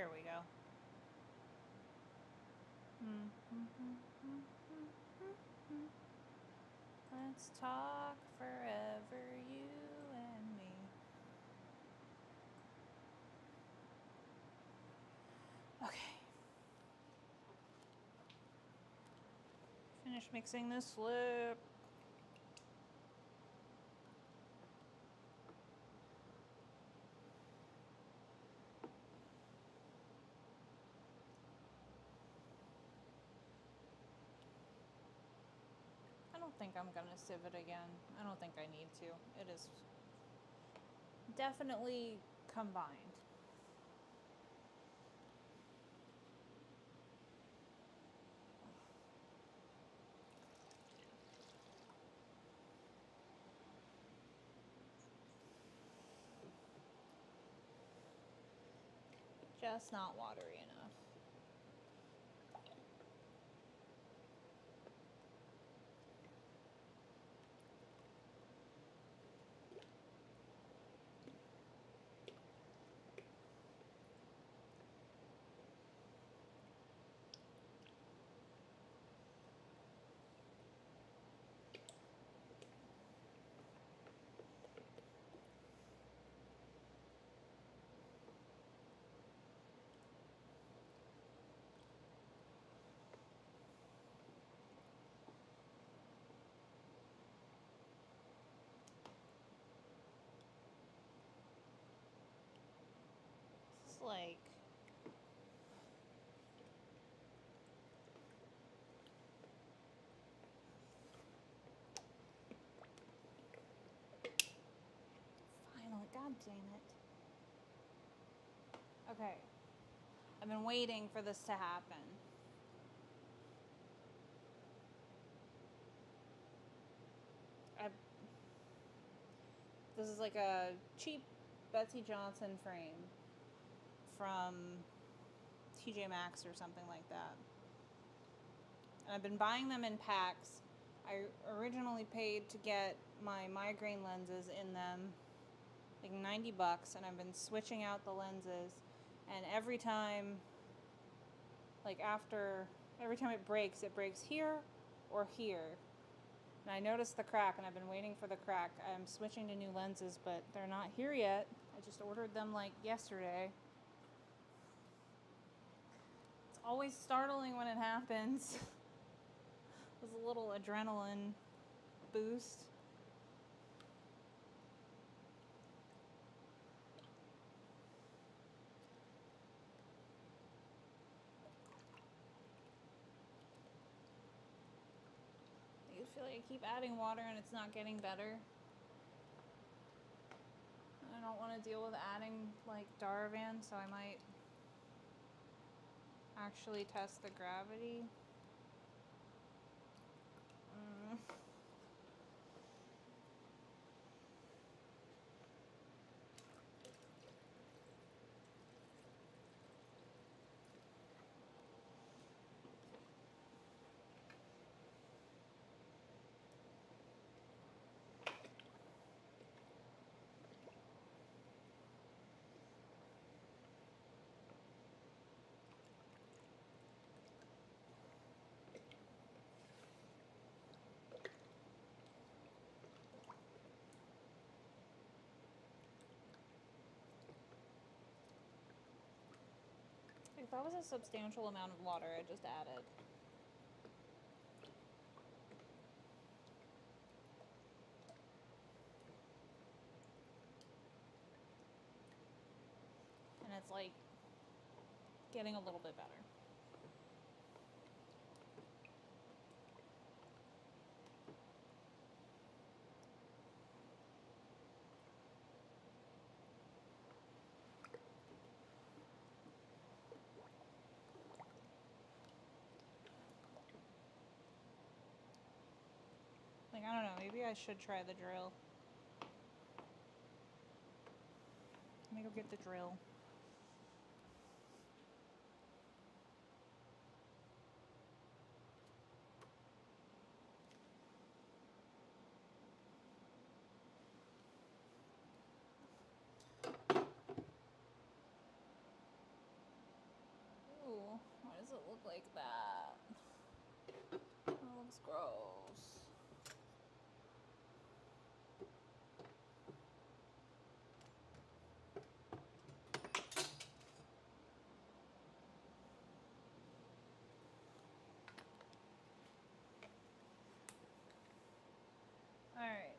There we go. Let's talk forever, you and me. Okay. Finish mixing this slip. I don't think I'm gonna sieve it again. I don't think I need to. It is definitely combined. Just not watery enough. It's like finally, god damn it. Okay. I've been waiting for this to happen. This is like a cheap Betsy Johnson frame from TJ Maxx or something like that. And I've been buying them in packs. I originally paid to get my migraine lenses in them, like $90, and I've been switching out the lenses, and every time, like every time it breaks here or here. And I noticed the crack, and I've been waiting for the crack. I'm switching to new lenses, but they're not here yet. I just ordered them like yesterday. It's always startling when it happens. There's a little adrenaline boost. I feel like I keep adding water and it's not getting better. I don't want to deal with adding like Daravan, so I might actually test the gravity. If that was a substantial amount of water I just added. And it's like getting a little bit better. Like, I don't know, maybe I should try the drill. Let me go get the drill. does it look like that? It looks gross. Alright.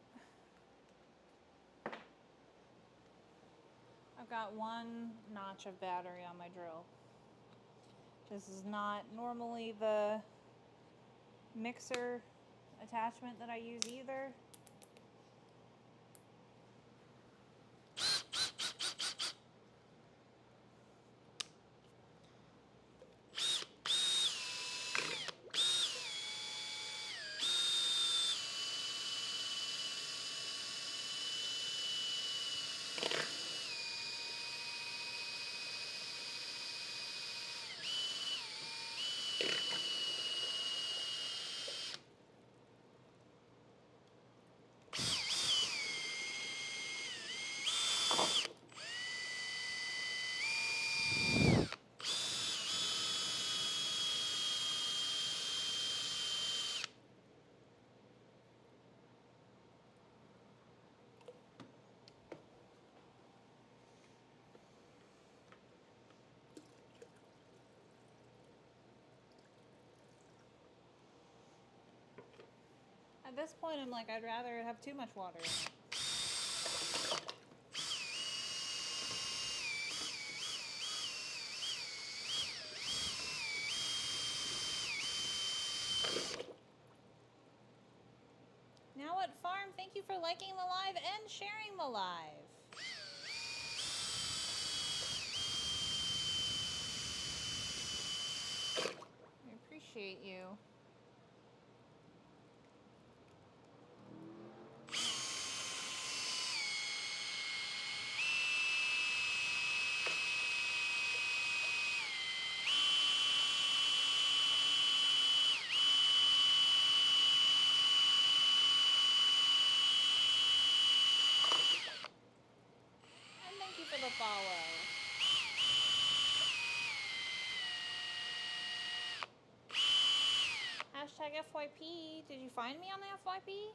I've got one notch of battery on my drill. This is not normally the mixer attachment that I use either. At this point, I'm like, I'd rather have too much water in it. Now what farm? Thank you for liking the live and sharing the live. I appreciate you. And thank you for the follow. Hashtag FYP. Did you find me on the FYP?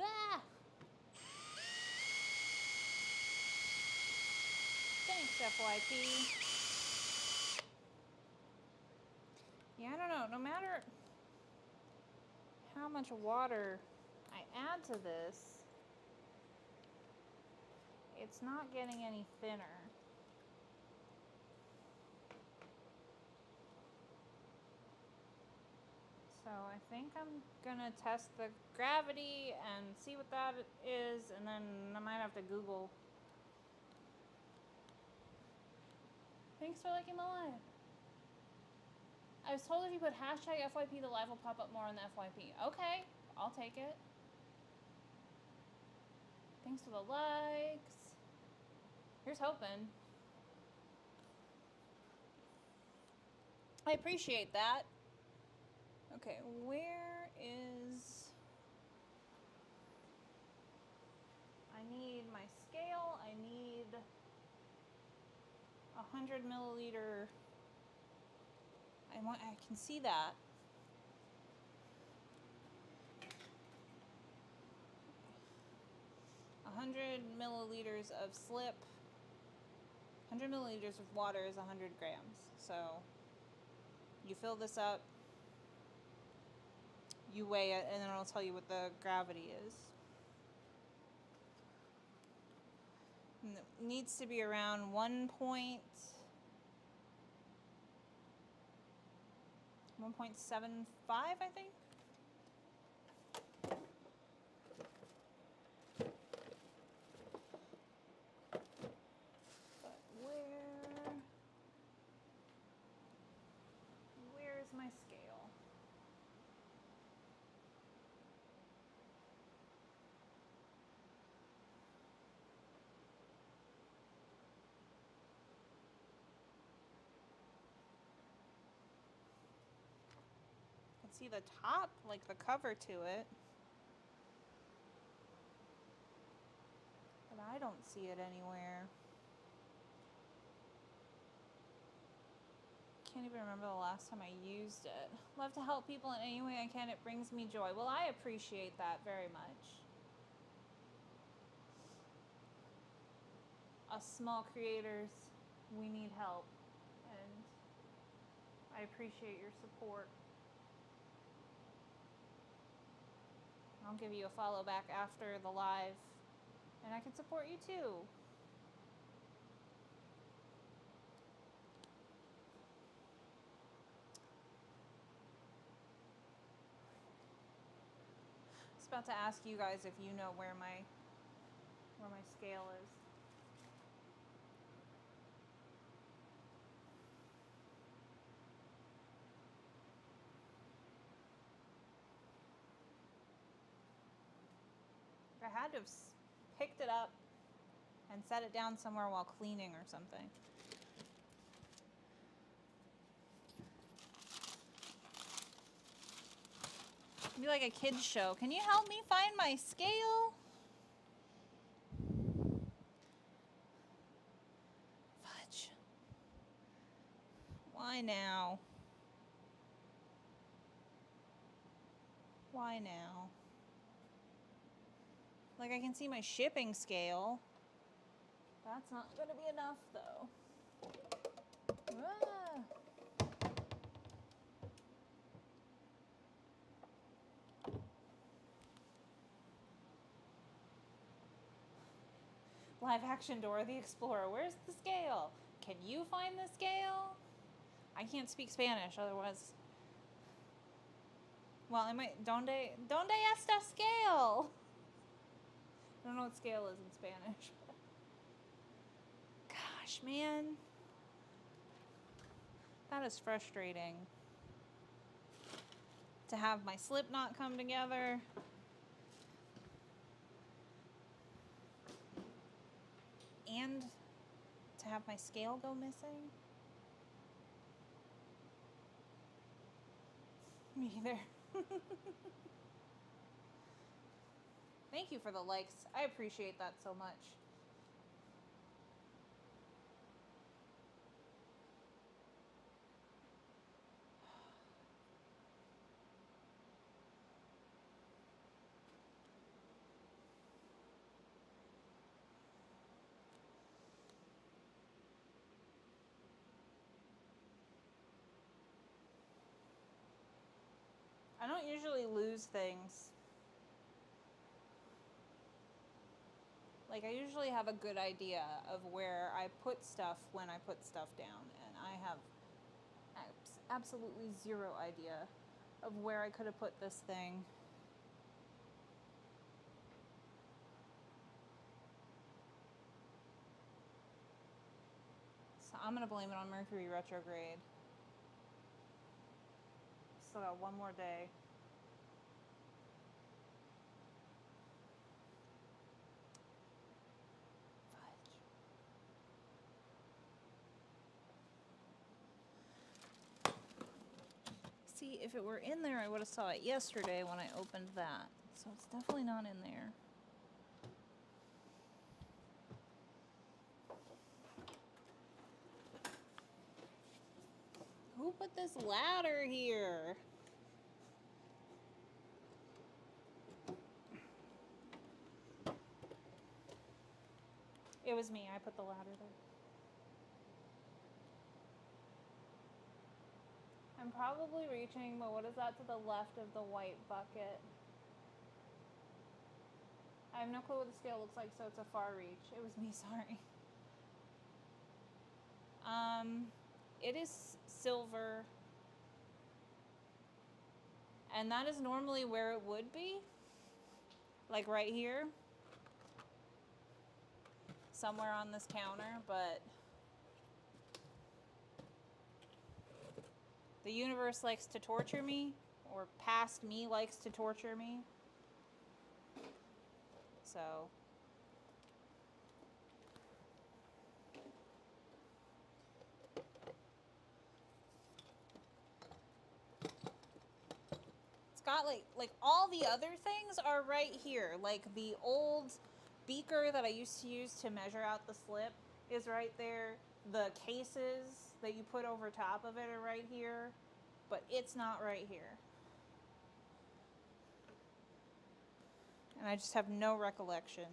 Ah! Thanks, FYP. Yeah, I don't know. No matter how much water I add to this, it's not getting any thinner. So I think I'm gonna test the gravity and see what that is, and then I might have to Google. Thanks for liking the live. I was told if you put hashtag FYP, the live will pop up more on the FYP. Okay, I'll take it. Thanks for the likes. Here's hoping. I appreciate that. Okay, where is... I need my scale. I need 100 milliliter. I can see that. A 100 milliliters of slip. 100 milliliters of water is 100 grams. So you fill this up, you weigh it, and then it'll tell you what the gravity is. And it needs to be around 1.75, I think. But where's my scale? I can see the top, like the cover to it. But I don't see it anywhere. don't even remember the last time I used it. Love to help people in any way I can. It brings me joy. Well, I appreciate that very much. Us small creators, we need help. And I appreciate your support. I'll give you a follow back after the live. And I can support you too. I was about to ask you guys if you know where my scale is. I had to have picked it up and set it down somewhere while cleaning or something. It'd be like a kid's show. Can you help me find my scale? Fudge. Why now? Why now? Like, I can see my shipping scale. That's not gonna be enough though. Ah. Live action Dora the Explorer. Where's the scale? Can you find the scale? I can't speak Spanish, otherwise. Well, I might. Donde está scale? I don't know what scale is in Spanish. Gosh, man. That is frustrating. To have my slip not come together. And to have my scale go missing. Me either. Thank you for the likes. I appreciate that so much. I don't usually lose things. Like, I usually have a good idea of where I put stuff when I put stuff down, and I have absolutely zero idea of where I could have put this thing. So I'm gonna blame it on Mercury retrograde. Still got one more day. See, if it were in there, I would have saw it yesterday when I opened that. So it's definitely not in there. Who put this ladder here? It was me. I put the ladder there. I'm probably reaching, but what is that to the left of the white bucket? I have no clue what the scale looks like, so it's a far reach. It was me, sorry. It is silver. And that is normally where it would be. Like right here. Somewhere on this counter, but the universe likes to torture me, or past me likes to torture me. So it's got like all the other things are right here. Like the old beaker that I used to use to measure out the slip is right there. The cases that you put over top of it are right here, but it's not right here. And I just have no recollection.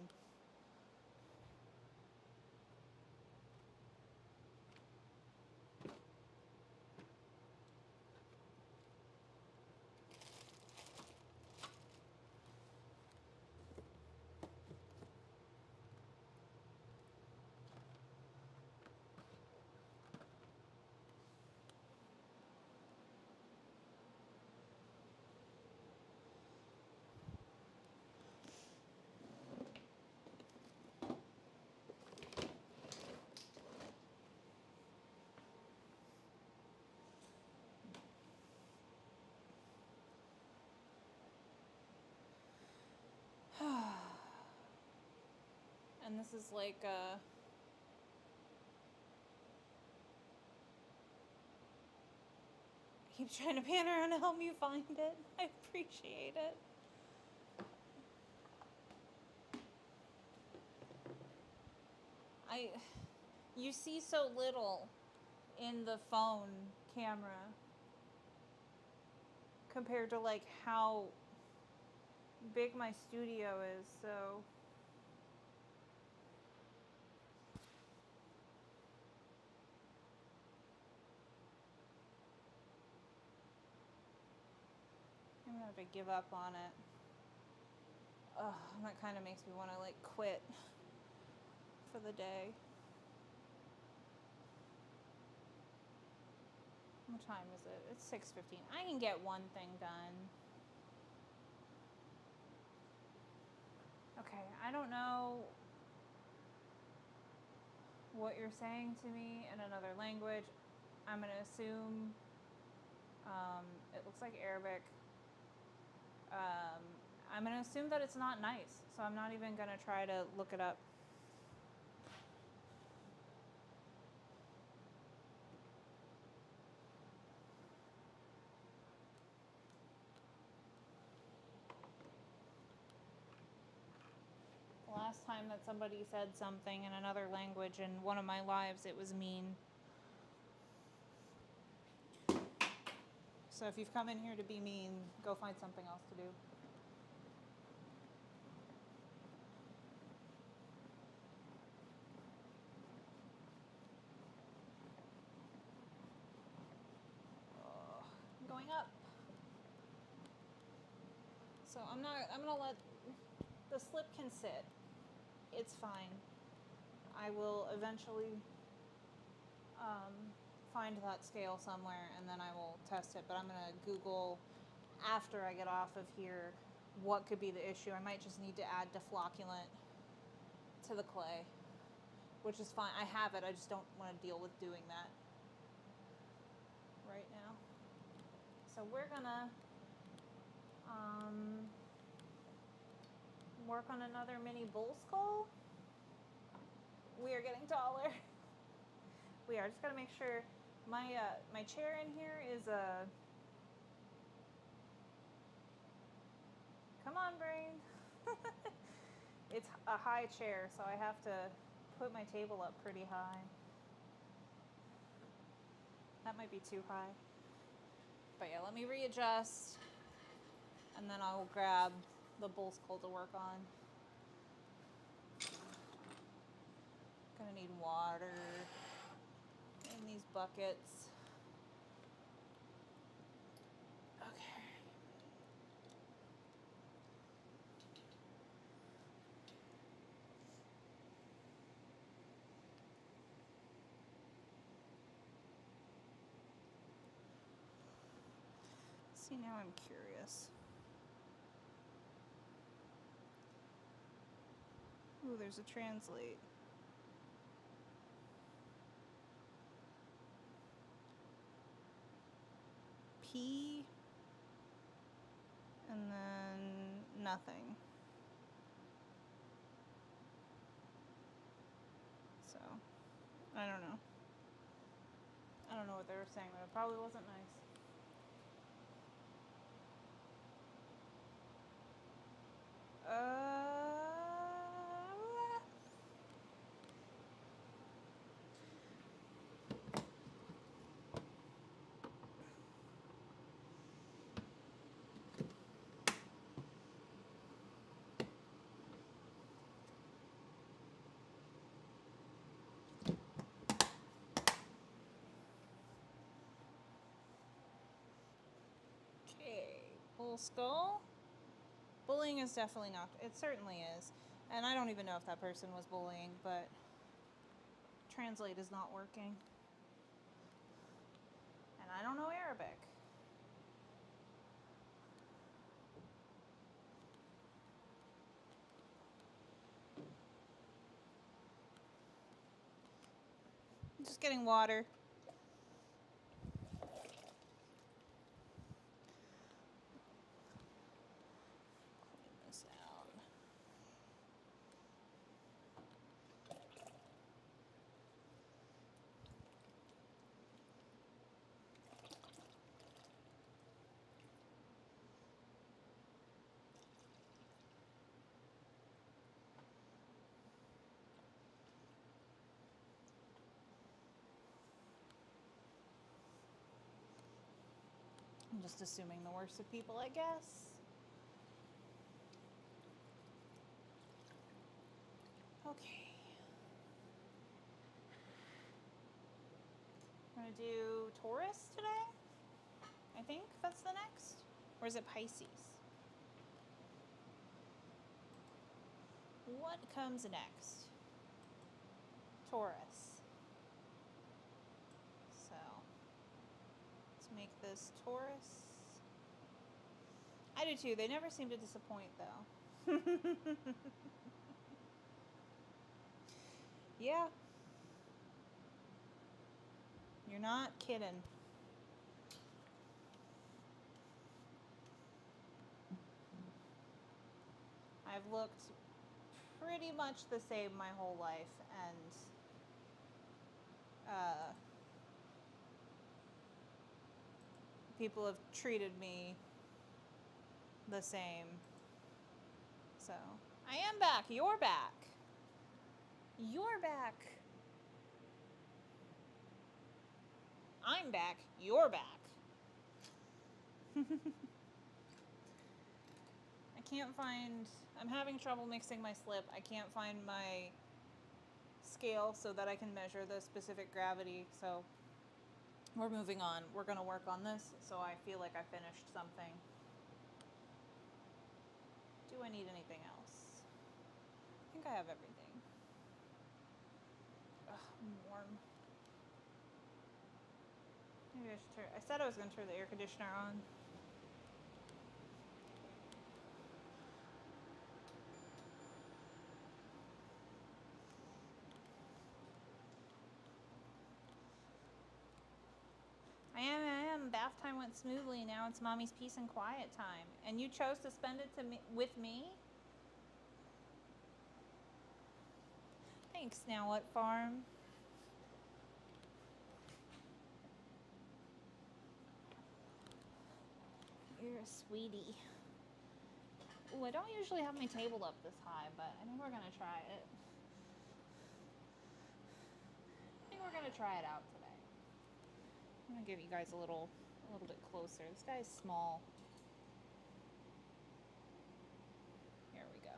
And this is like keep trying to pan around to help you find it. I appreciate it. You see so little in the phone camera compared to like how big my studio is, so I'm gonna have to give up on it. Ugh, that kind of makes me want to like quit for the day. What time is it? It's 6:15. I can get one thing done. Okay, I don't know what you're saying to me in another language. I'm gonna assume it looks like Arabic. I'm gonna assume that it's not nice, so I'm not even gonna try to look it up. The last time that somebody said something in another language in one of my lives, it was mean. So if you've come in here to be mean, go find something else to do. I'm going up. So I'm gonna let, the slip can sit. It's fine. I will eventually find that scale somewhere and then I will test it, but I'm gonna Google after I get off of here what could be the issue. I might just need to add deflocculant to the clay, which is fine. I have it, I just don't want to deal with doing that right now. So we're gonna work on another mini bull skull. We are getting taller. We are. Just gotta make sure my my chair in here is a. Come on, brain. It's a high chair, so I have to put my table up pretty high. That might be too high. But yeah, let me readjust, and then I will grab the bull skull to work on. Gonna need water in these buckets. Okay. See, now I'm curious. Ooh, there's a translate. P and then nothing. So, I don't know. I don't know what they were saying, but it probably wasn't nice. little skull. Bullying is definitely not. It certainly is. And I don't even know if that person was bullying, but translate is not working. And I don't know Arabic. I'm just getting water. Clean this out. I'm just assuming the worst of people, I guess. Okay. I'm gonna do Taurus today. I think that's the next. Or is it Pisces? What comes next? Taurus. So, let's make this Taurus. I do too. They never seem to disappoint, though. Yeah. You're not kidding. I've looked pretty much the same my whole life, and people have treated me the same. So, I am back. You're back. You're back. I'm back. You're back. I can't find... I'm having trouble mixing my slip. I can't find my scale so that I can measure the specific gravity. So, we're moving on. We're going to work on this so I feel like I finished something. Do I need anything else? I think I have everything. Ugh, I'm warm. Maybe I should turn... I said I was going to turn the air conditioner on. I am. Bath time went smoothly. Now it's mommy's peace and quiet time. And you chose to spend it with me? Thanks, Now What Farm. You're a sweetie. Ooh, I don't usually have my table up this high, but I think we're going to try it. I think we're going to try it out today. I'm going to give you guys a little bit closer. This guy's small. Here we go.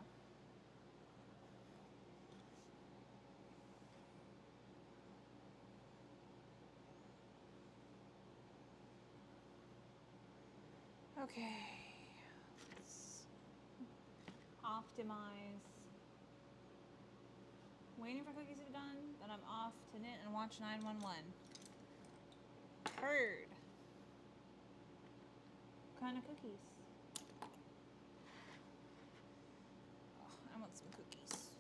Okay. Let's optimize. Waiting for cookies to be done, then I'm off to knit and watch 911. Heard. What kind of cookies? Oh, I want some cookies.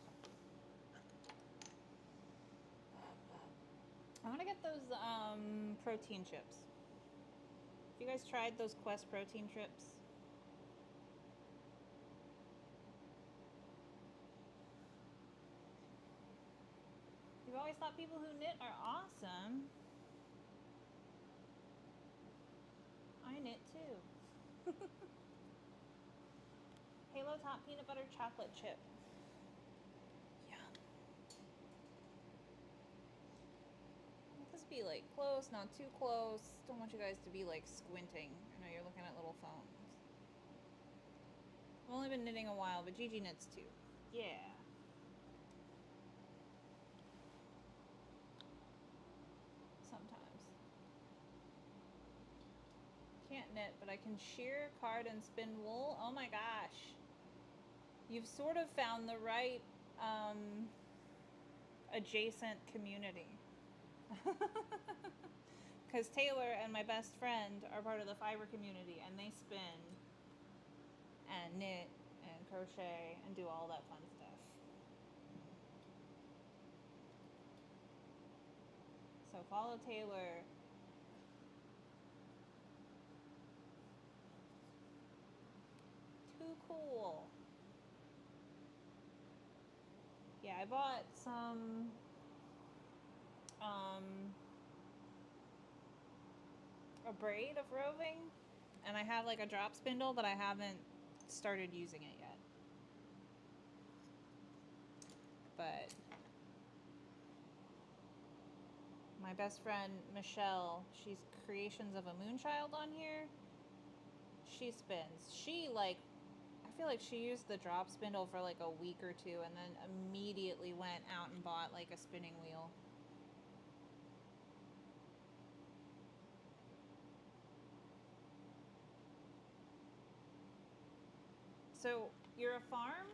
I want to get those protein chips. Have you guys tried those Quest protein chips? You've always thought people who knit are awesome. I knit too. Halo Top peanut butter chocolate chip. Yum. Want this to be like close, not too close. Don't want you guys to be like squinting. I know you're looking at little phones. I've only been knitting a while, but Gigi knits too. Yeah. can't knit, but I can shear, card, and spin wool. Oh my gosh. You've sort of found the right adjacent community. Because Taylor and my best friend are part of the fiber community, and they spin and knit and crochet and do all that fun stuff. So follow Taylor. Too cool. Yeah, I bought some a braid of roving, and I have like a drop spindle, but I haven't started using it yet. But my best friend Michelle, she's Creations of a Moonchild on here. She spins. She like, I feel like she used the drop spindle for like a week or two and then immediately went out and bought like a spinning wheel. So you're a farm?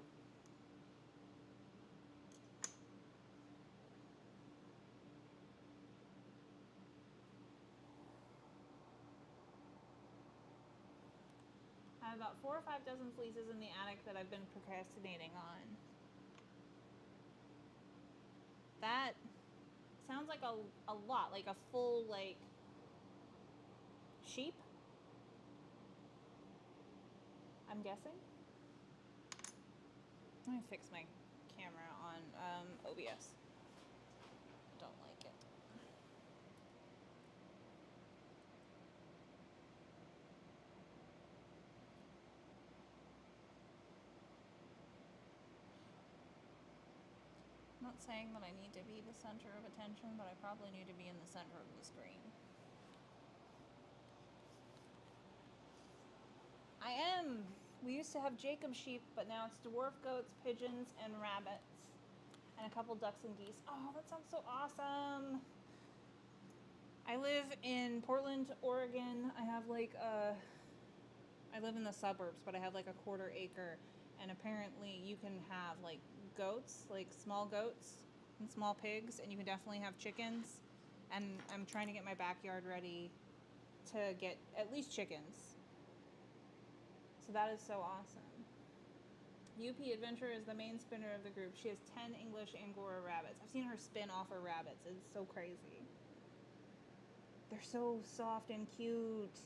I have about 4 or 5 dozen fleeces in the attic that I've been procrastinating on. That sounds like a lot, like a full like sheep, I'm guessing. Let me fix my camera on OBS. Don't like it. I'm not saying that I need to be the center of attention, but I probably need to be in the center of the screen. I am. We used to have Jacob sheep, but now it's dwarf goats, pigeons, and rabbits. And a couple ducks and geese. Oh, that sounds so awesome. I live in Portland, Oregon. I have like I live in the suburbs, but I have like a 1/4 acre. And apparently you can have like goats, like small goats and small pigs, and you can definitely have chickens. And I'm trying to get my backyard ready to get at least chickens. So that is so awesome. UP Adventure is the main spinner of the group. She has 10 English Angora rabbits. I've seen her spin off her rabbits. It's so crazy. They're so soft and cute.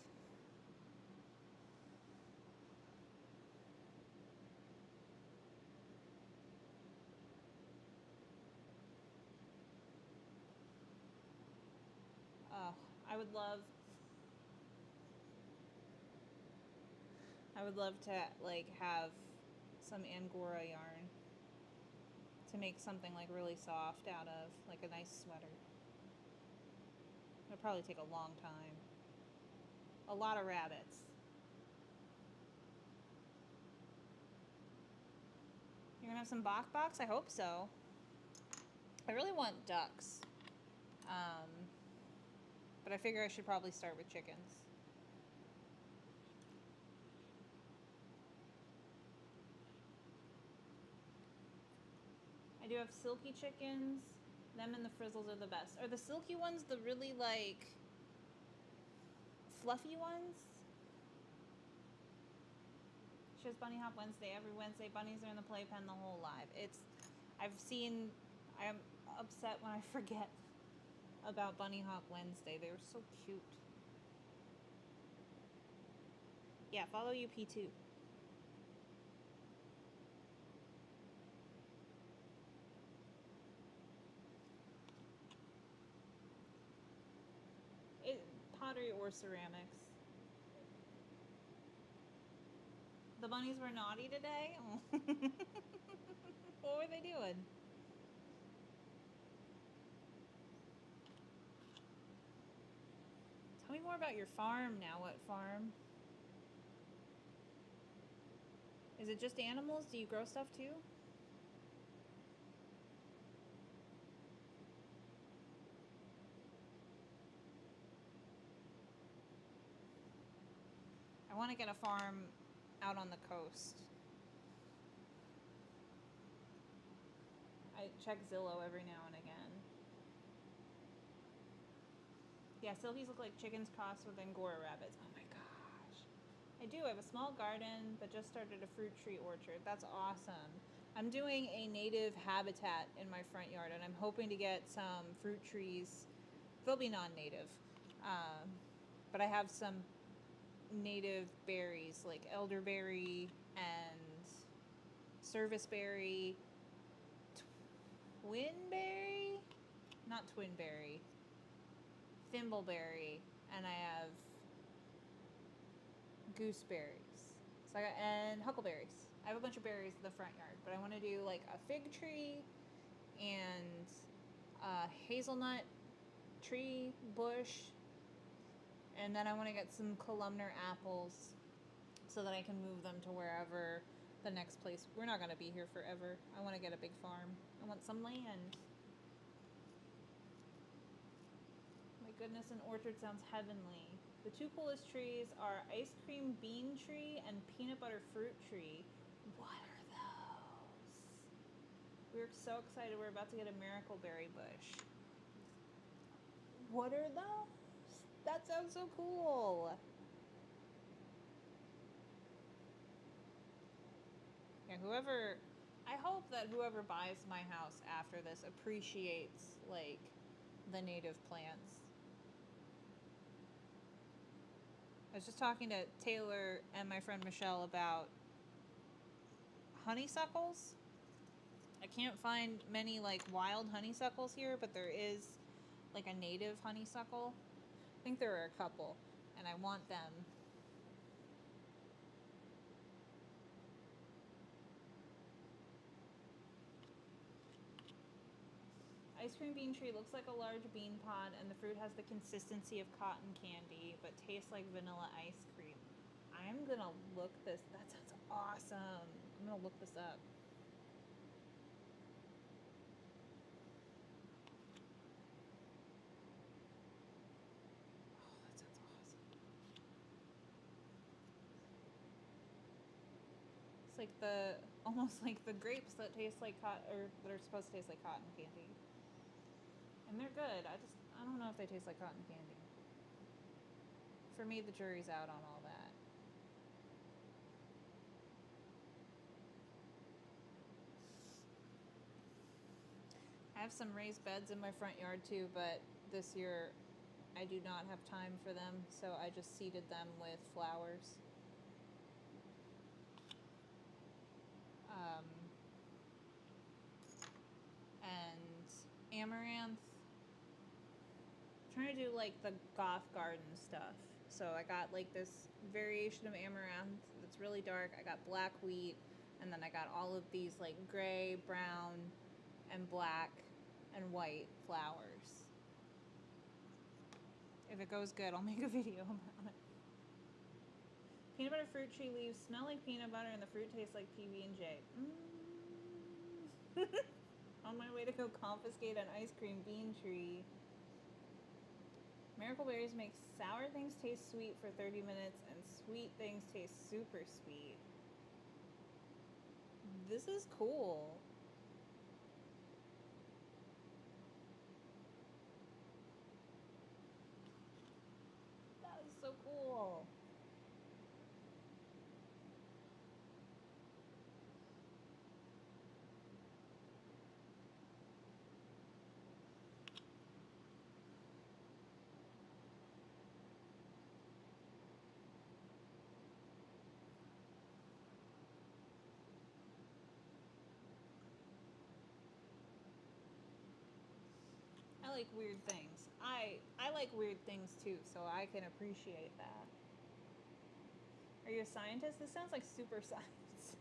Oh, I would love to like have some Angora yarn to make something like really soft out of, like a nice sweater. It'll probably take a long time. A lot of rabbits. You're gonna have some bok boks? I hope so. I really want ducks. But I figure I should probably start with chickens. I do have silky chickens. Them and the frizzles are the best. Are the silky ones the really like fluffy ones? She has Bunny Hop Wednesday every Wednesday. Bunnies are in the playpen the whole live. I'm upset when I forget about Bunny Hop Wednesday. They were so cute. Yeah, follow UP too. Pottery or ceramics. The bunnies were naughty today? Oh. What were they doing? Tell me more about your farm now. What farm? Is it just animals? Do you grow stuff too? to get a farm out on the coast. I check Zillow every now and again. Yeah, Silkies look like chickens crossed with Angora rabbits. Oh my gosh. I do. I have a small garden, but just started a fruit tree orchard. That's awesome. I'm doing a native habitat in my front yard, and I'm hoping to get some fruit trees. They'll be non-native. But I have some native berries like elderberry and serviceberry, twinberry, not twinberry, thimbleberry, and I have gooseberries. So and huckleberries. I have a bunch of berries in the front yard, but I want to do like a fig tree and a hazelnut tree bush, and then I want to get some columnar apples so that I can move them to wherever the next place. We're not going to be here forever. I want to get a big farm. I want some land. My goodness, an orchard sounds heavenly. The two coolest trees are ice cream bean tree and peanut butter fruit tree. What are those? We're so excited. We're about to get a miracleberry bush. What are those? That sounds so cool. Yeah, I hope that whoever buys my house after this appreciates, like, the native plants. I was just talking to Taylor and my friend Michelle about honeysuckles. I can't find many, like, wild honeysuckles here, but there is, like, a native honeysuckle. I think there are a couple, and I want them. Ice cream bean tree looks like a large bean pod, and the fruit has the consistency of cotton candy, but tastes like vanilla ice cream. I'm gonna look this. That sounds awesome. I'm gonna look this up. Oh, that sounds awesome. It's like almost like the grapes that taste like or that are supposed to taste like cotton candy. And they're good. I don't know if they taste like cotton candy. For me, the jury's out on all that. I have some raised beds in my front yard too, but this year I do not have time for them, so I just seeded them with flowers. And amaranth. I'm trying to do like the goth garden stuff. So I got like this variation of amaranth that's really dark. I got black wheat, and then I got all of these like gray, brown, and black and white flowers. If it goes good, I'll make a video about it. Peanut butter fruit tree leaves smell like peanut butter, and the fruit tastes like PB&J. On my way to go confiscate an ice cream bean tree. Miracle berries make sour things taste sweet for 30 minutes, and sweet things taste super sweet. This is cool. That is so cool. I like weird things. I like weird things too, so I can appreciate that. Are you a scientist? This sounds like super science.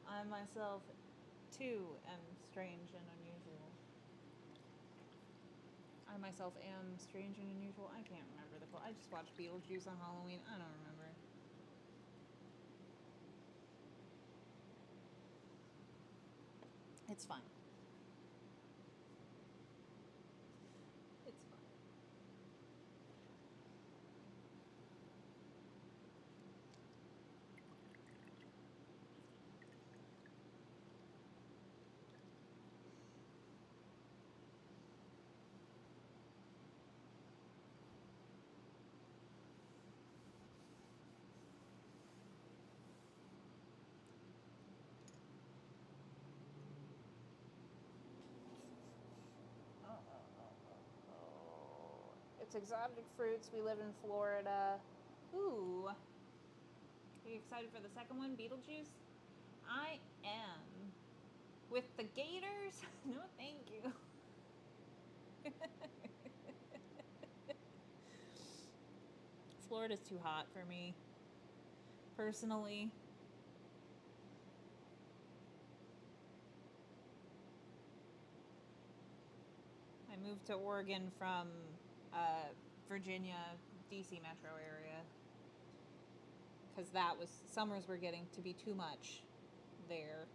I myself too am strange and unusual. I myself am strange and unusual. I can't remember the quote. I just watched Beetlejuice on Halloween. I don't remember. It's fine. It's fine. It's exotic fruits. We live in Florida. Ooh. Are you excited for the second one, Beetlejuice? I am. With the gators? No, thank you. Florida's too hot for me, personally. I moved to Oregon from Virginia, DC metro area, because summers were getting to be too much there.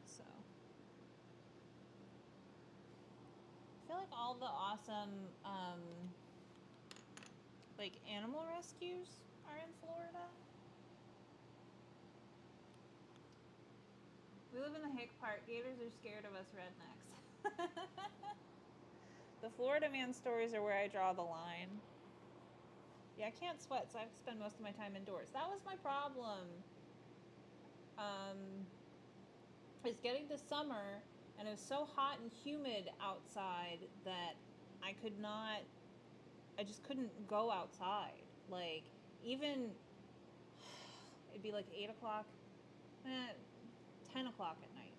So I feel like all the awesome like animal rescues are in Florida. We live in the Hick Park. Gators are scared of us rednecks. The Florida man stories are where I draw the line. Yeah, I can't sweat, so I have to spend most of my time indoors. That was my problem. Is getting to summer, and it was so hot and humid outside that I just couldn't go outside. Like, even, it'd be like 8 o'clock, 10 o'clock at night,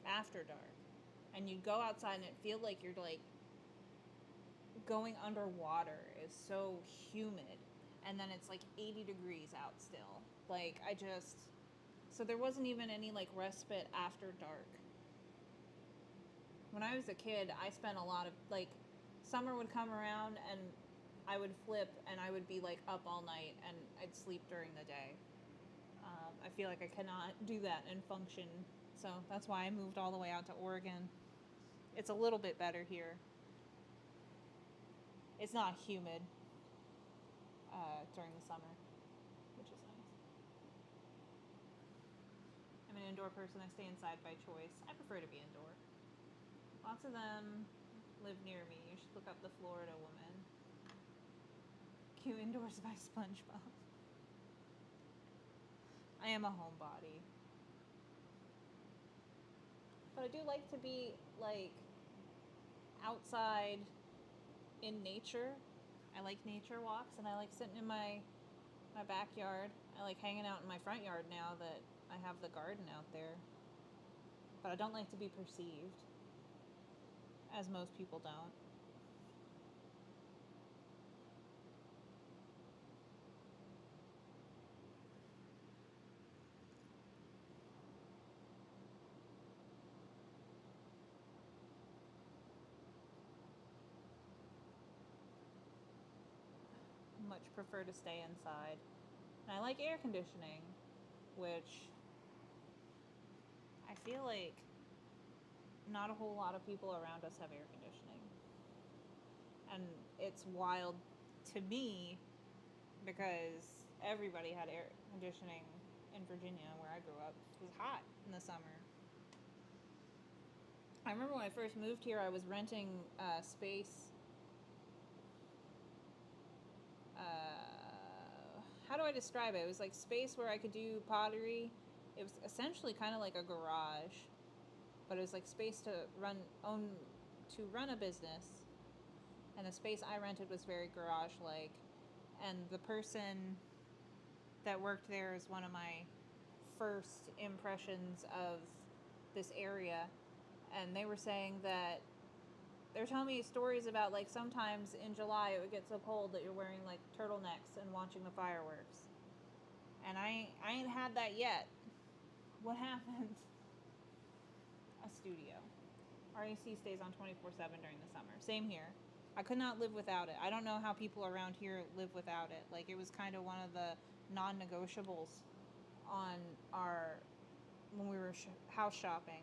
after dark. And you'd go outside and it feel like you're like going underwater. It's so humid. And then it's like 80 degrees out still. Like, so there wasn't even any like respite after dark. When I was a kid, I spent a lot of, like, summer would come around and I would flip and I would be like up all night and I'd sleep during the day. I feel like I cannot do that and function. So that's why I moved all the way out to Oregon. It's a little bit better here. It's not humid during the summer, which is nice. I'm an indoor person. I stay inside by choice. I prefer to be indoor. Lots of them live near me. You should look up the Florida woman. Q Indoors by SpongeBob. I am a homebody. But I do like to be, like, outside in nature. I like nature walks, and I like sitting in my backyard. I like hanging out in my front yard now that I have the garden out there. But I don't like to be perceived, as most people don't. Much prefer to stay inside. And I like air conditioning, which I feel like not a whole lot of people around us have air conditioning. And it's wild to me because everybody had air conditioning in Virginia where I grew up. It was hot in the summer. I remember when I first moved here, I was renting space. How do I describe it? It was like space where I could do pottery. It was essentially kind of like a garage, but it was like space to run a business. And the space I rented was very garage-like. And the person that worked there is one of my first impressions of this area. And they were saying that they're telling me stories about, like, sometimes in July it would get so cold that you're wearing like turtlenecks and watching the fireworks. And I ain't had that yet. What happened? A studio. RAC stays on 24/7 during the summer. Same here. I could not live without it. I don't know how people around here live without it. Like, it was kind of one of the non-negotiables on our when we were house shopping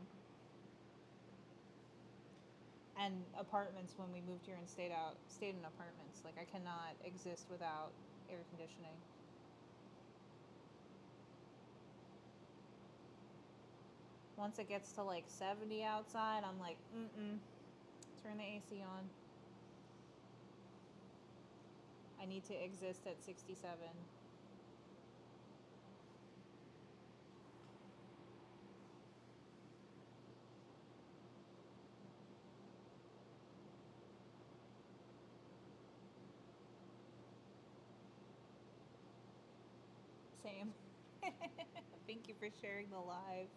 and apartments when we moved here and stayed in apartments. Like, I cannot exist without air conditioning. Once it gets to like 70 outside, I'm like, turn the AC on. I need to exist at 67. Same. Thank you for sharing the live.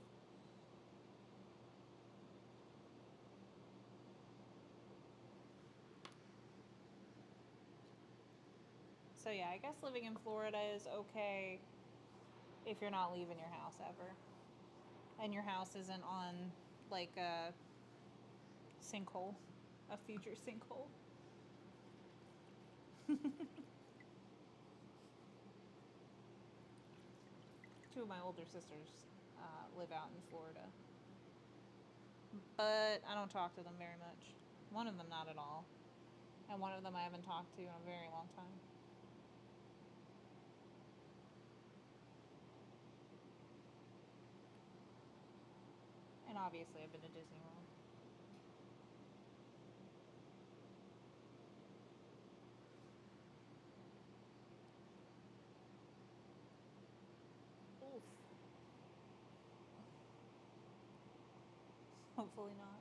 So yeah, I guess living in Florida is okay if you're not leaving your house ever. And your house isn't on like a sinkhole, a future sinkhole. Two of my older sisters live out in Florida. But I don't talk to them very much. One of them not at all. And one of them I haven't talked to in a very long time. And obviously I've been to Disney World. Oof. Hopefully not.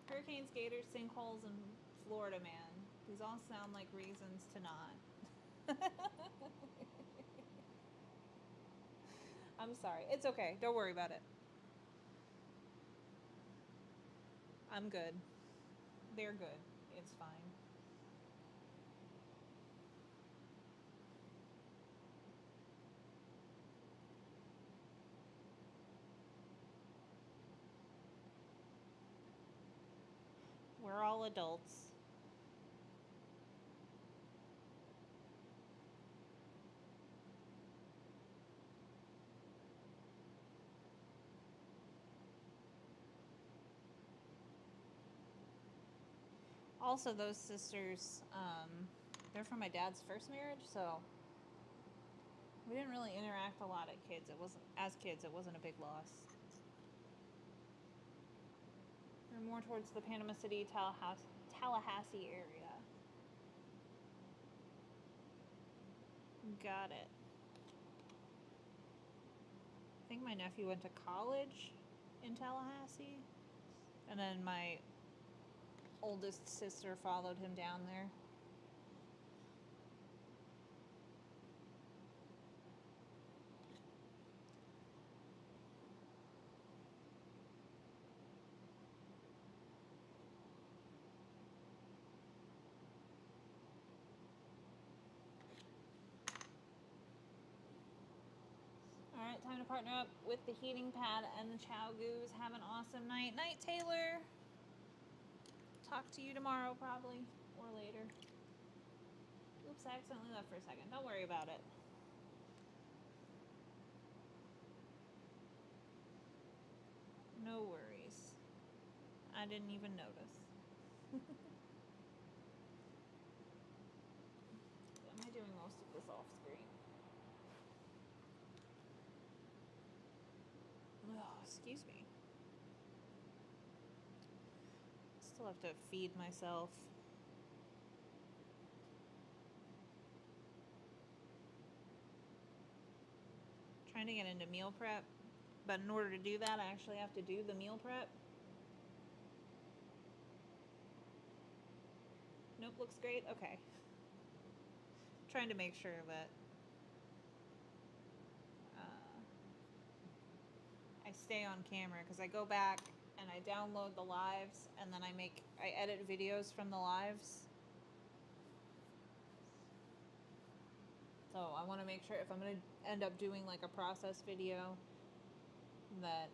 Hurricanes, gators, sinkholes, and Florida man. These all sound like reasons to not. I'm sorry. It's okay. Don't worry about it. I'm good. They're good. It's fine. We're all adults. Also, those sisters, they're from my dad's first marriage, so we didn't really interact a lot as kids. It wasn't a big loss. They're more towards the Panama City, Tallahassee area. Got it. I think my nephew went to college in Tallahassee, and then my oldest sister followed him down there. Alright, time to partner up with the heating pad and the Chow Goose. Have an awesome night. Night, Taylor. Talk to you tomorrow, probably, or later. Oops, I accidentally left for a second. Don't worry about it. No worries. I didn't even notice. Am I doing most of this off screen? Oh, excuse me. Still have to feed myself. Trying to get into meal prep, but in order to do that, I actually have to do the meal prep. Nope, looks great. Okay. Trying to make sure that I stay on camera, because I go back and I download the lives, and then I edit videos from the lives. So I want to make sure if I'm going to end up doing like a process video that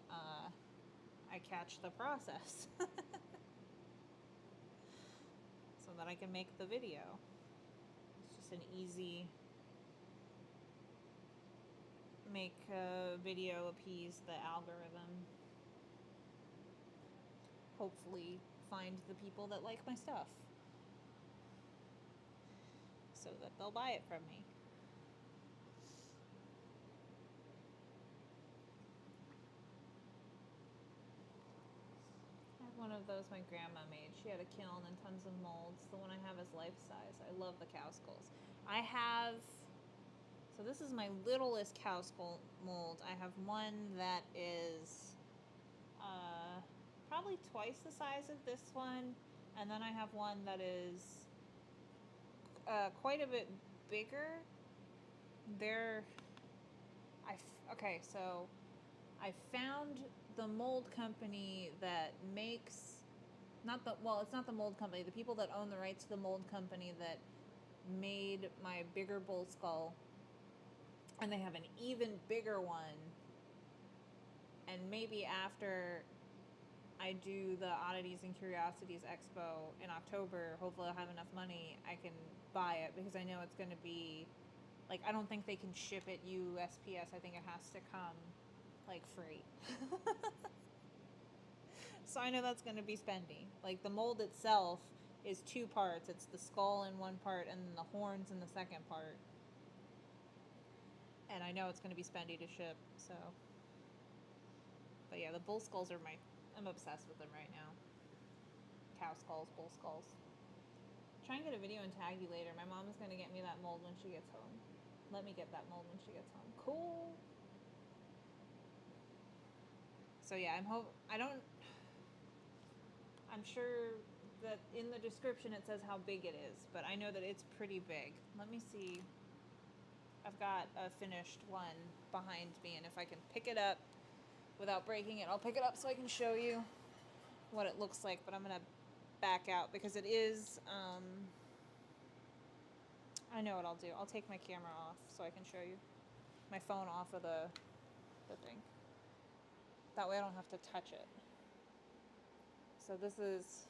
I catch the process. So that I can make the video. It's just an easy make a video appease the algorithm. Hopefully find the people that like my stuff so that they'll buy it from me. I have one of those my grandma made. She had a kiln and tons of molds. The one I have is life size. I love the cow skulls. I have, so this is my littlest cow skull mold. I have one that is probably twice the size of this one, and then I have one that is quite a bit bigger. Okay, so I found the mold company that makes, it's not the mold company, the people that own the rights to the mold company that made my bigger bull skull, and they have an even bigger one. And maybe after I do the Oddities and Curiosities Expo in October, hopefully I'll have enough money, I can buy it, because I know it's going to be, like, I don't think they can ship it USPS. I think it has to come, like, free. So I know that's going to be spendy. Like, the mold itself is 2 parts. It's the skull in one part and then the horns in the second part. And I know it's going to be spendy to ship, so. But yeah, the bull skulls are I'm obsessed with them right now. Cow skulls, bull skulls. Try and get a video and tag you later. My mom is going to get me that mold when she gets home. Let me get that mold when she gets home. Cool. So yeah, I'm sure that in the description it says how big it is, but I know that it's pretty big. Let me see. I've got a finished one behind me, and if I can pick it up without breaking it, I'll pick it up so I can show you what it looks like, but I'm going to back out because it is, I know what I'll do. I'll take my camera off so I can show you. My phone off of the thing. That way I don't have to touch it. So this is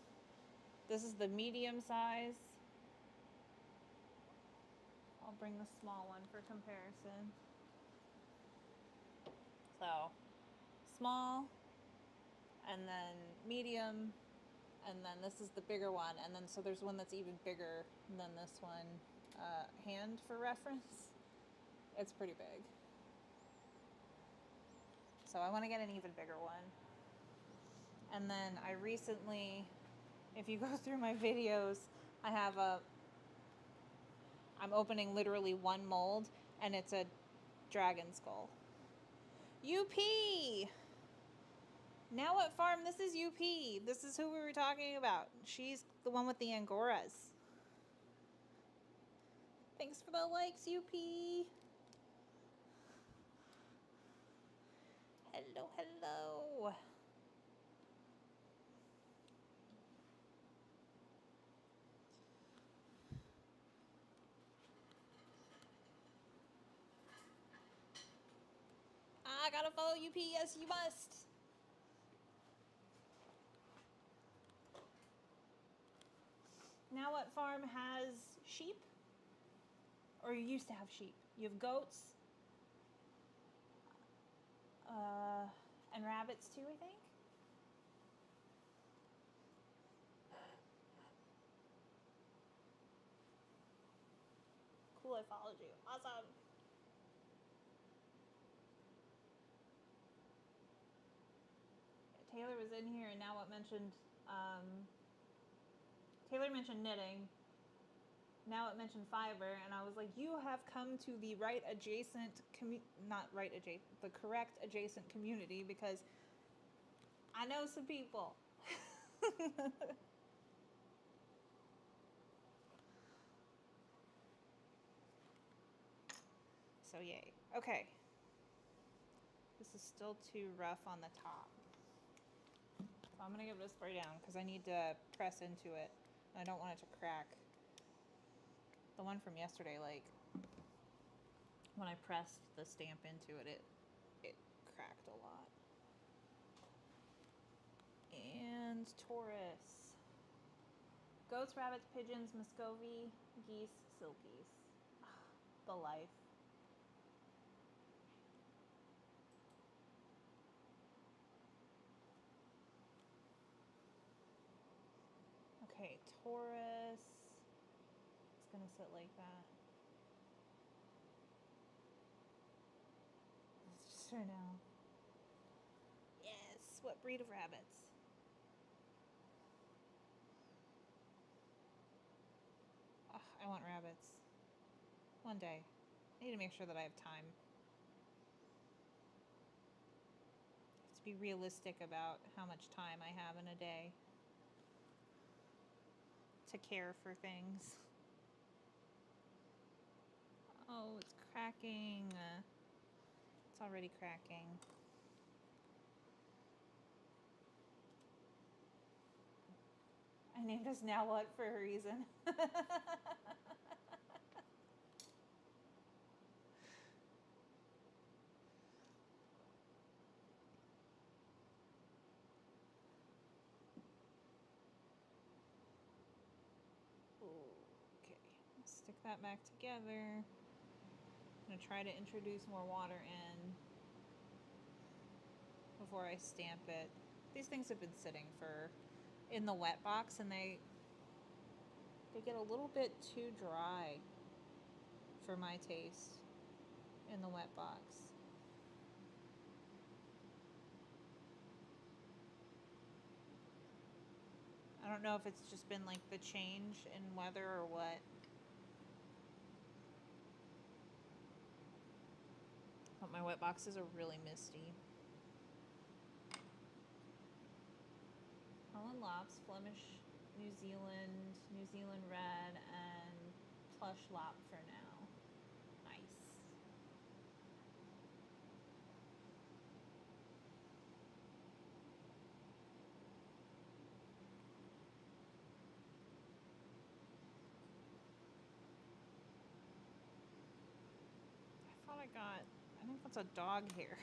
the medium size. I'll bring the small one for comparison. So, small, and then medium, and then this is the bigger one, and then so there's one that's even bigger than this one. Hand for reference. It's pretty big. So I want to get an even bigger one. And then I recently, if you go through my videos, I'm opening literally one mold, and it's a dragon skull. UP! Now What Farm? This is UP. This is who we were talking about. She's the one with the Angoras. Thanks for the likes, UP. Hello, hello. I gotta follow UP. Yes, you must. Now What Farm has sheep? Or you used to have sheep. You have goats. And rabbits too, I think. Cool, I followed you. Awesome. Taylor was in here, and Now What mentioned, Taylor mentioned knitting. Now It mentioned fiber, and I was like, you have come to the the correct adjacent community, because I know some people. So yay. Okay. This is still too rough on the top. So I'm gonna give it a spray down because I need to press into it. I don't want it to crack. The one from yesterday, like, when I pressed the stamp into it, it cracked a lot. And Taurus. goats, rabbits, pigeons, Muscovy, geese, silkies. The life. Okay, Taurus. It's gonna sit like that. Just right now. Yes. What breed of rabbits? Ugh, I want rabbits. One day. I need to make sure that I have time. To be realistic about how much time I have in a day to care for things. Oh, it's cracking. It's already cracking. I named us Now What for a reason. Okay, stick that back together. I'm gonna try to introduce more water in before I stamp it. These things have been sitting for in the wet box, and they get a little bit too dry for my taste in the wet box. I don't know if it's just been like the change in weather or what. But my wet boxes are really misty. Holland Lops, Flemish, New Zealand Red, and Plush Lop for now. Nice. I thought I think that's a dog hair.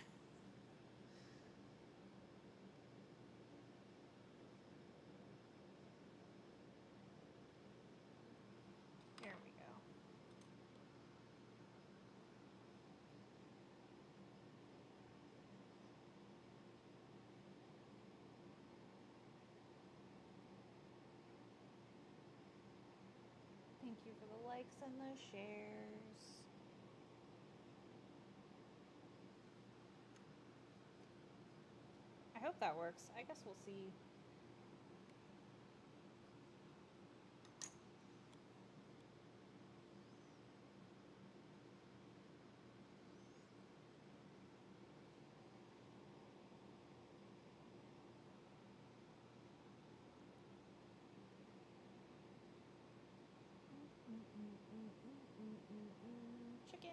There we go. Thank you for the likes and the shares. I hope that works. I guess we'll see. Chickens!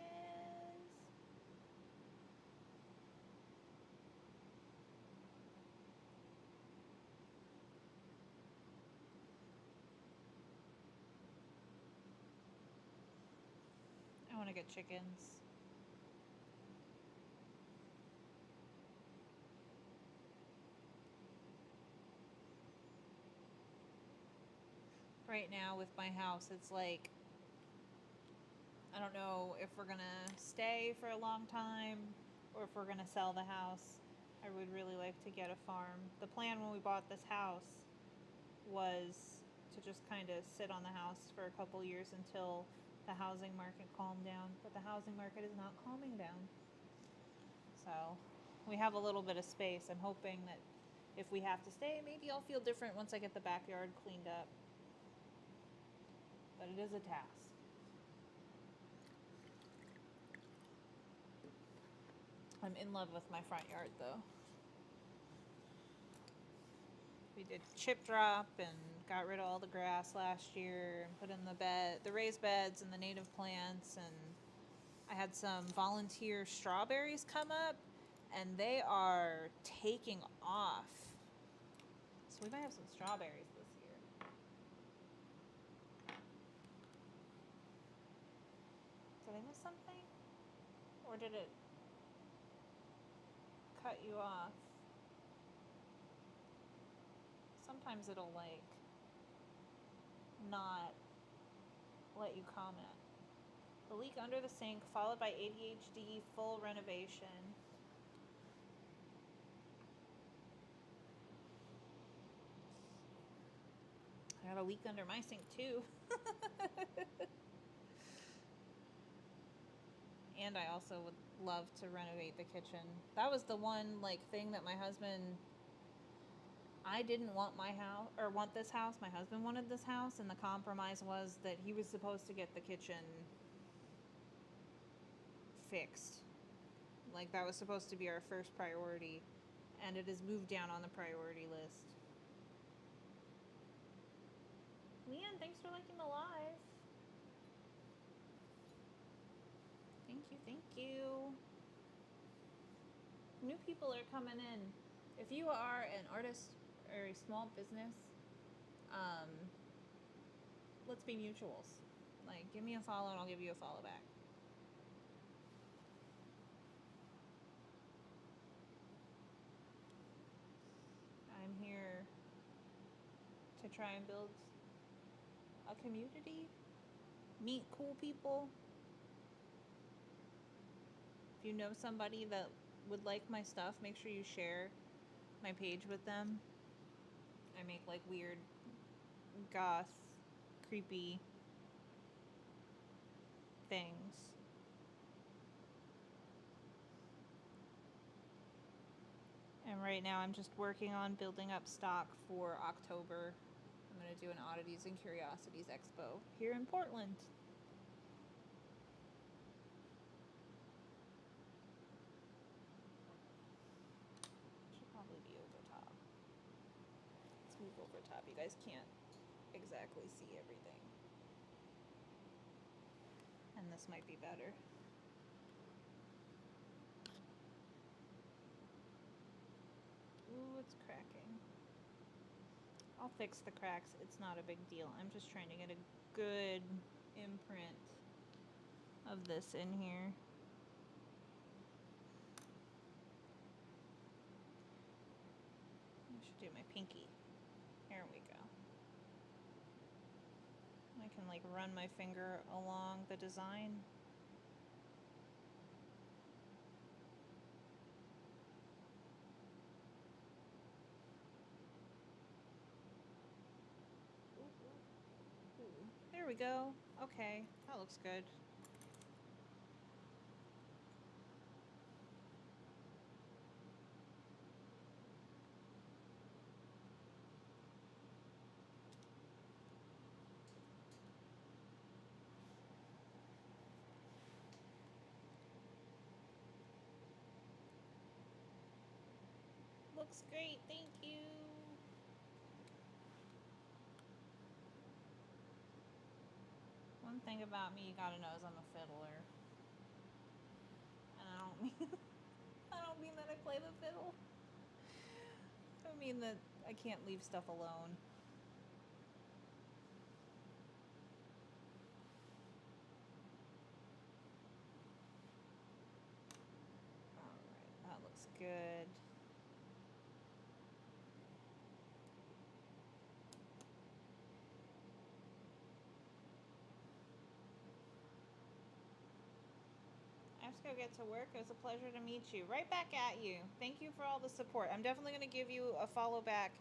I want to get chickens. Right now with my house, it's like, I don't know if we're gonna stay for a long time or if we're gonna sell the house. I would really like to get a farm. The plan when we bought this house was to just kind of sit on the house for a couple years until the housing market calmed down, but the housing market is not calming down. So we have a little bit of space. I'm hoping that if we have to stay, maybe I'll feel different once I get the backyard cleaned up. But it is a task. I'm in love with my front yard though. We did chip drop and got rid of all the grass last year and put in the raised beds and the native plants, and I had some volunteer strawberries come up and they are taking off. So we might have some strawberries this year. Did I miss something? Or did it cut you off? Sometimes it'll like not let you comment. The leak under the sink, followed by ADHD full renovation. I got a leak under my sink too. And I also would love to renovate the kitchen. That was the one like thing that my husband, I didn't want my house or want this house. My husband wanted this house, and the compromise was that he was supposed to get the kitchen fixed. Like that was supposed to be our first priority, and it has moved down on the priority list. Leanne, thanks for liking the live. Thank you, thank you. New people are coming in. If you are an artist or a small business, let's be mutuals. Like, give me a follow and I'll give you a follow back. I'm here to try and build a community, meet cool people. If you know somebody that would like my stuff, make sure you share my page with them. I make like weird, goth, creepy things. And right now I'm just working on building up stock for October. I'm going to do an Oddities and Curiosities Expo here in Portland. Should probably be over top. Let's move over top. You guys can't exactly see everything. And this might be better. Ooh, it's cracking. I'll fix the cracks. It's not a big deal. I'm just trying to get a good imprint of this in here. I should do my pinky. Here we go. I can like run my finger along the design. There we go. Okay, that looks good. Looks great, thank you. One thing about me you gotta know is I'm a fiddler. And I don't mean that I play the fiddle. I mean that I can't leave stuff alone. Alright, that looks good. I have to go get to work. It was a pleasure to meet you. Right back at you. Thank you for all the support. I'm definitely going to give you a follow back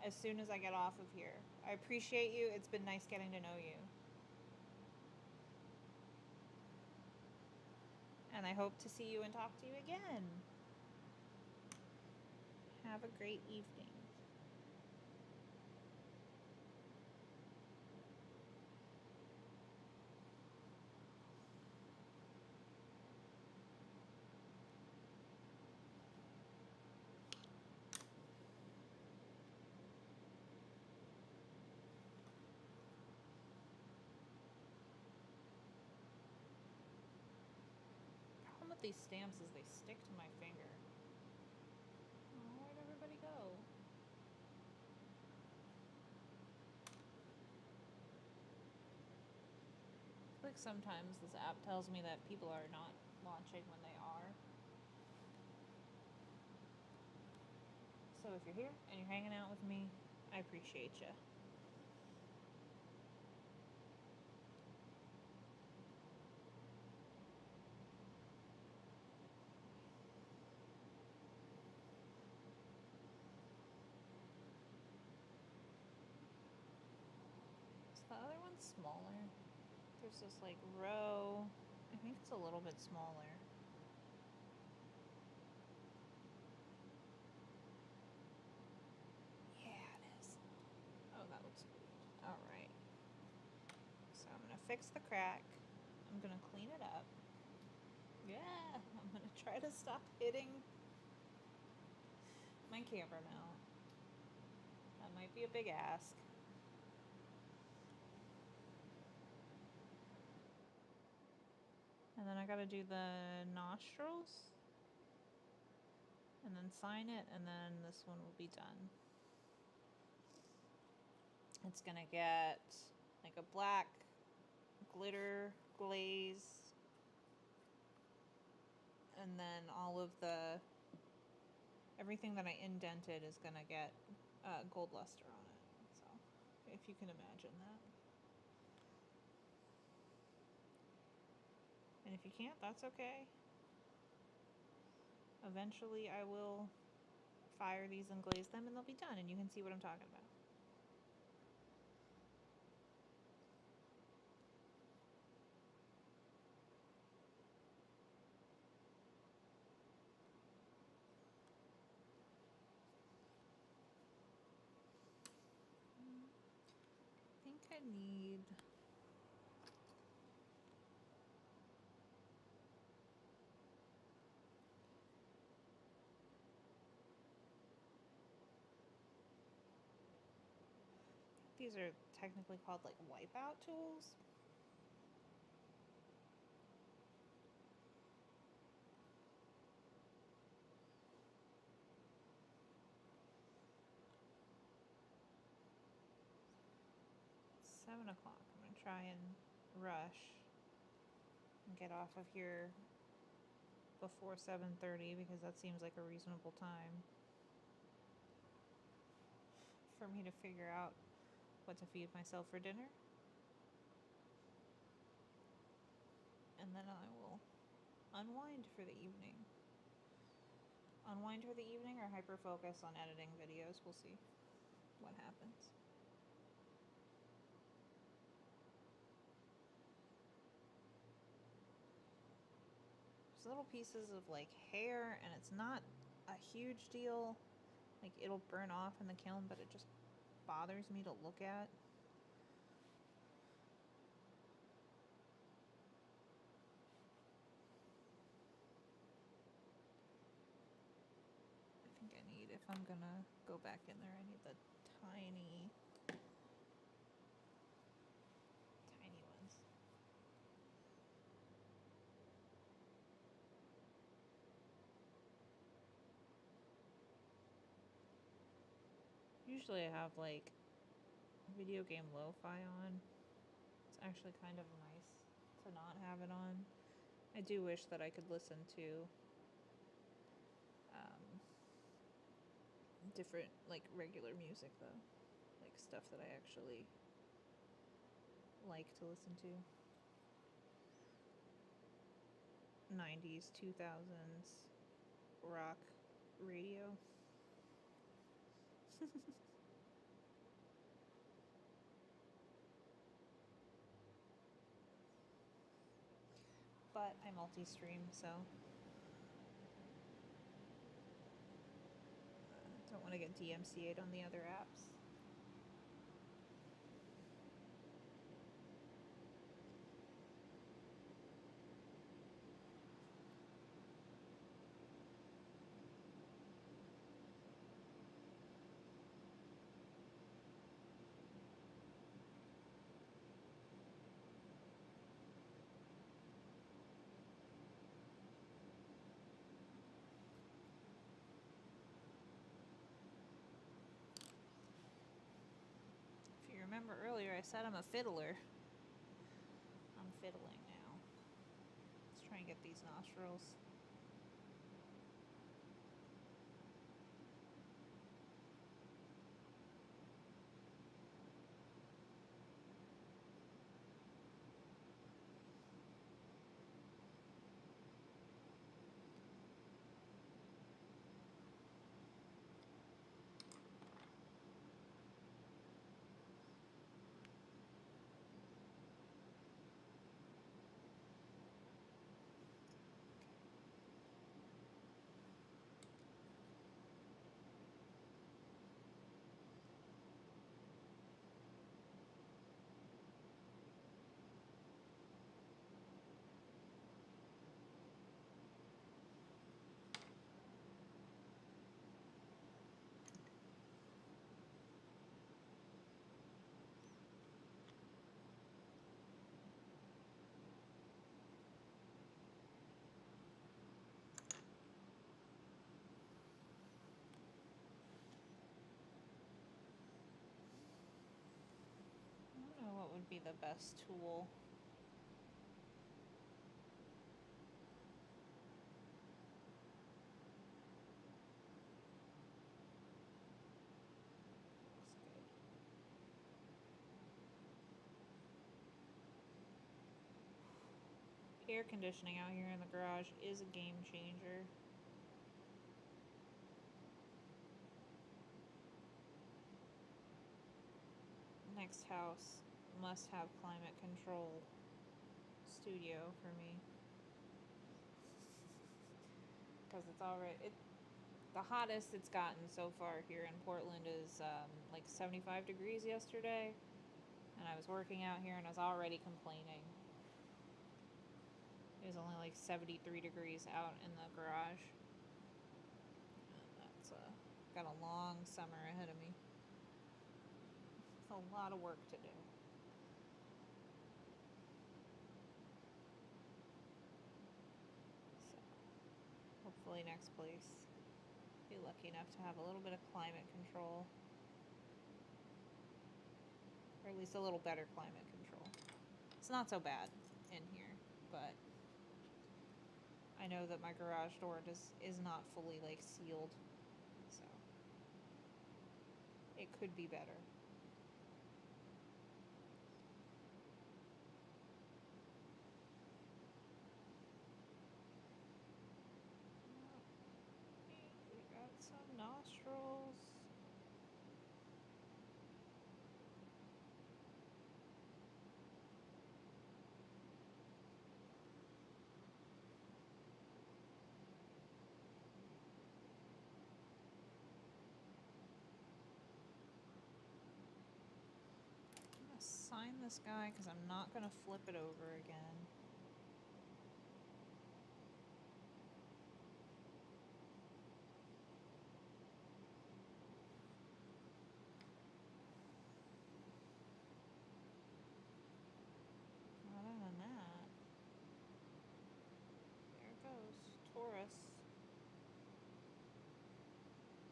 as soon as I get off of here. I appreciate you. It's been nice getting to know you. And I hope to see you and talk to you again. Have a great evening. The problem with these stamps is they stick to my finger. Oh, where'd everybody go? I feel like sometimes this app tells me that people are not launching when they are. So if you're here and you're hanging out with me, I appreciate you. There's this like row. I think it's a little bit smaller. Yeah, it is. Oh, that looks good. All right. So I'm gonna fix the crack. I'm gonna clean it up. Yeah, I'm gonna try to stop hitting my camera mount. That might be a big ask. And then I gotta do the nostrils. And then sign it, and then this one will be done. It's gonna get like a black glitter glaze. And then all of everything that I indented is gonna get gold luster on it. So, if you can imagine that. And if you can't, that's okay. Eventually I will fire these and glaze them and they'll be done and you can see what I'm talking about. I think I need... These are technically called like wipeout tools. It's 7 o'clock. I'm gonna try and rush and get off of here before 7:30 because that seems like a reasonable time for me to figure out what to feed myself for dinner. And then I will unwind for the evening. Unwind for the evening or hyper focus on editing videos. We'll see what happens. There's little pieces of like hair and it's not a huge deal. Like it'll burn off in the kiln, but it just bothers me to look at. I think I need, if I'm gonna go back in there, I need the tiny ones. Usually I have like video game lo-fi on. It's actually kind of nice to not have it on. I do wish that I could listen to different, like regular music though. Like stuff that I actually like to listen to. 90s, 2000s rock radio. But I multi-stream, so don't want to get DMCA'd on the other apps. If you remember earlier, I said I'm a fiddler. I'm fiddling now. Let's try and get these nostrils. be the best tool. Air conditioning out here in the garage is a game changer. Next house must have climate control studio for me, because it's already the hottest it's gotten so far here in Portland is like 75 degrees yesterday, and I was working out here and I was already complaining. It was only like 73 degrees out in the garage. And that's got a long summer ahead of me. It's a lot of work to do. So, hopefully next place, be lucky enough to have a little bit of climate control. Or at least a little better climate control. It's not so bad in here, but I know that my garage door is not fully like sealed, so it could be better. We got some nostrils. Sign this guy because I'm not going to flip it over again. Other than that, there it goes, Taurus.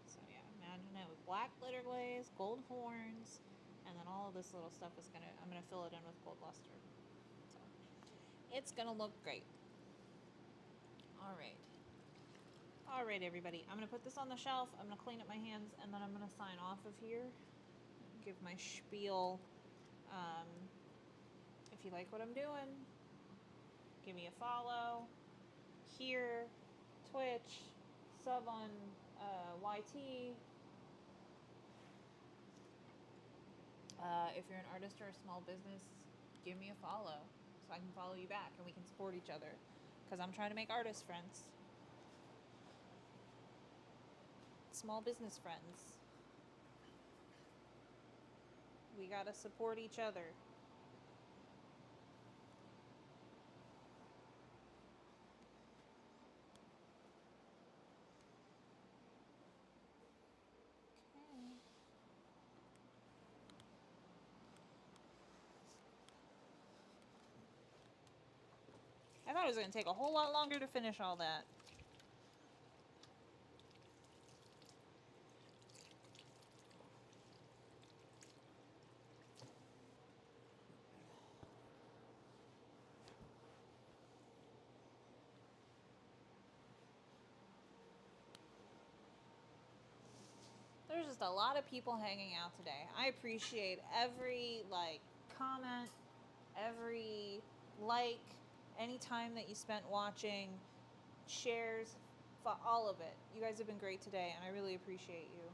So yeah, imagine it with black glitter glaze, gold horns, and then all of this little stuff is I'm gonna fill it in with gold luster. So it's gonna look great. All right, everybody. I'm gonna put this on the shelf. I'm gonna clean up my hands, and then I'm gonna sign off of here. Give my spiel. If you like what I'm doing, give me a follow. Here, Twitch, sub on YT. If you're an artist or a small business, give me a follow so I can follow you back and we can support each other, because I'm trying to make artist friends, small business friends. We gotta support each other. I thought it was going to take a whole lot longer to finish all that. There's just a lot of people hanging out today. I appreciate every comment, every like, any time that you spent watching, shares, for all of it. You guys have been great today, and I really appreciate you.